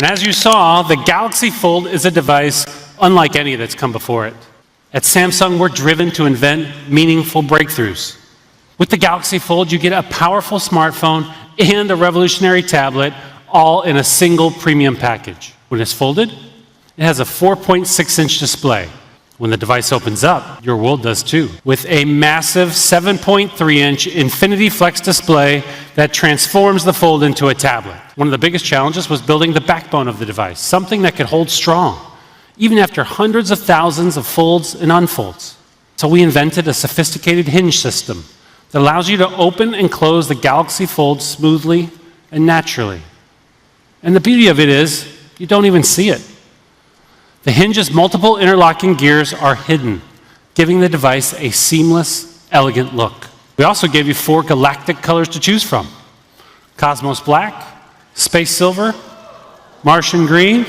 as you saw, the Galaxy Fold is a device unlike any that's come before it. At Samsung, we're driven to invent meaningful breakthroughs. With the Galaxy Fold, you get a powerful smartphone and a revolutionary tablet, all in a single premium package. When it's folded, it has a 4.6-inch display. When the device opens up, your world does too, with a massive 7.3-inch Infinity Flex display that transforms the Fold into a tablet. One of the biggest challenges was building the backbone of the device, something that could hold strong, even after hundreds of thousands of folds and unfolds. So we invented a sophisticated hinge system that allows you to open and close the Galaxy Fold smoothly and naturally. And the beauty of it is, you don't even see it. The hinge's multiple interlocking gears are hidden, giving the device a seamless, elegant look. We also gave you 4 galactic colors to choose from: Cosmos Black, Space Silver, Martian Green,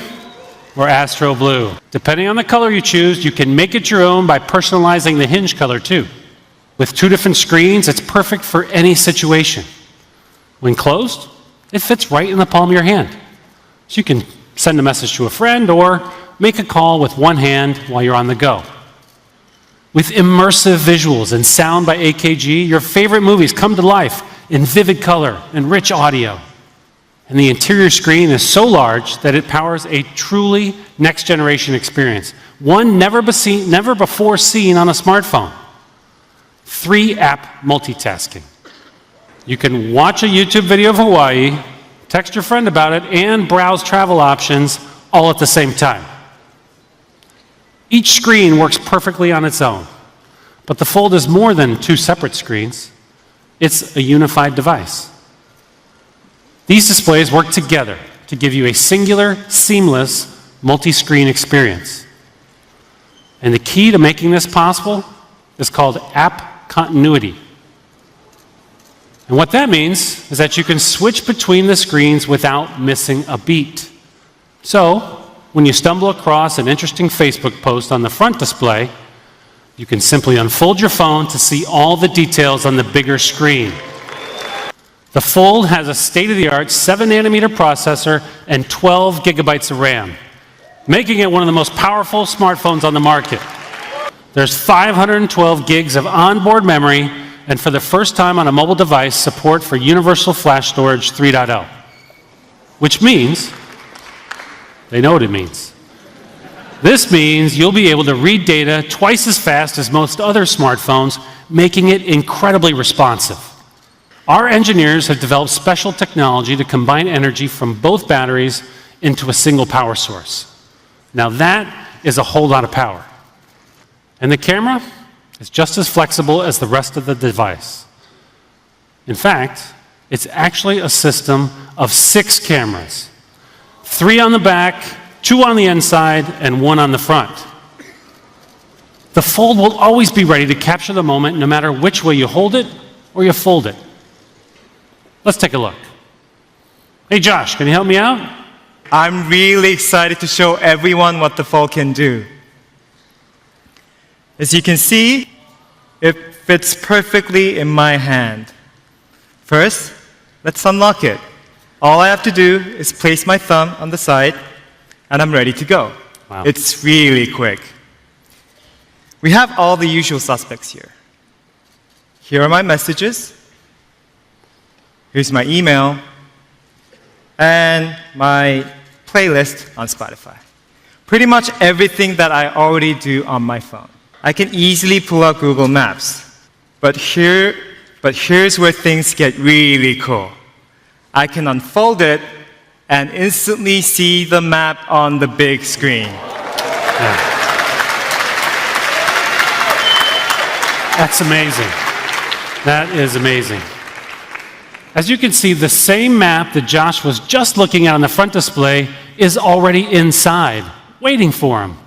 or Astro Blue. Depending on the color you choose, you can make it your own by personalizing the hinge color too. With 2 different screens, it's perfect for any situation. When closed, it fits right in the palm of your hand. So you can send a message to a friend or make a call with one hand while you're on the go. With immersive visuals and sound by AKG, your favorite movies come to life in vivid color and rich audio. And the interior screen is so large that it powers a truly next-generation experience, one never before seen on a smartphone. 3-app multitasking. You can watch a YouTube video of Hawaii, text your friend about it, and browse travel options all at the same time. Each screen works perfectly on its own, but the Fold is more than 2 separate screens. It's a unified device. These displays work together to give you a singular, seamless, multi-screen experience. And the key to making this possible is called app continuity. And what that means is that you can switch between the screens without missing a beat. So, when you stumble across an interesting Facebook post on the front display, you can simply unfold your phone to see all the details on the bigger screen. The Fold has a state-of-the-art 7-nanometer processor and 12 gigabytes of RAM, making it one of the most powerful smartphones on the market. There's 512 gigs of onboard memory, and for the first time on a mobile device, support for Universal Flash Storage 3.0, which means, they know what it means. This means you'll be able to read data twice as fast as most other smartphones, making it incredibly responsive. Our engineers have developed special technology to combine energy from both batteries into a single power source. Now that is a whole lot of power. And the camera is just as flexible as the rest of the device. In fact, it's actually a system of 6 cameras. 3 on the back, 2 on the inside, and 1 on the front. The Fold will always be ready to capture the moment no matter which way you hold it or you fold it. Let's take a look. Hey Josh, can you help me out? I'm really excited to show everyone what the Fold can do. As you can see, it fits perfectly in my hand. First, let's unlock it. All I have to do is place my thumb on the side, and I'm ready to go. Wow. It's really quick. We have all the usual suspects here. Here are my messages. Here's my email, and my playlist on Spotify. Pretty much everything that I already do on my phone. I can easily pull out Google Maps. But here's where things get really cool. I can unfold it and instantly see the map on the big screen. Yeah. That's amazing. That is amazing. As you can see, the same map that Josh was just looking at on the front display is already inside, waiting for him.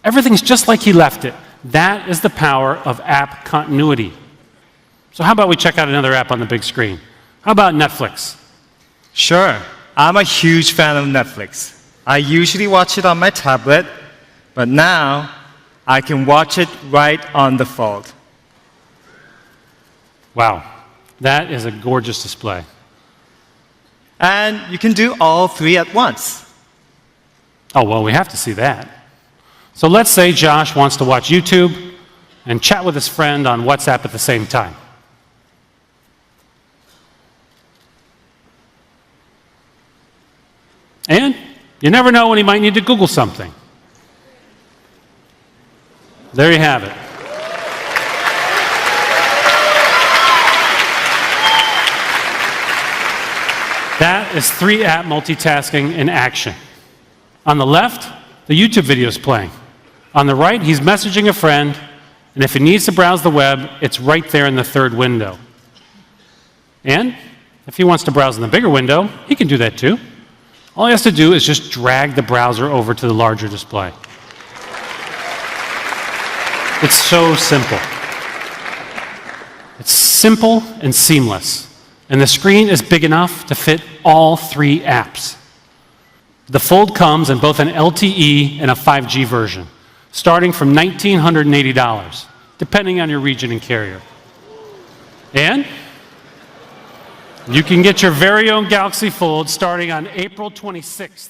Everything's just like he left it. That is the power of app continuity. So how about we check out another app on the big screen? How about Netflix? Sure. I'm a huge fan of Netflix. I usually watch it on my tablet, but now I can watch it right on the Fold. Wow, that is a gorgeous display. And you can do all 3 at once. Oh, well, we have to see that. So let's say Josh wants to watch YouTube and chat with his friend on WhatsApp at the same time. And you never know when he might need to Google something. There you have it. That is 3-app multitasking in action. On the left, the YouTube video is playing. On the right, he's messaging a friend, and if he needs to browse the web, it's right there in the third window. And if he wants to browse in the bigger window, he can do that too. All he has to do is just drag the browser over to the larger display. It's so simple. It's simple and seamless. And the screen is big enough to fit all 3 apps. The Fold comes in both an LTE and a 5G version, starting from $1,980, depending on your region and carrier. And you can get your very own Galaxy Fold starting on April 26th.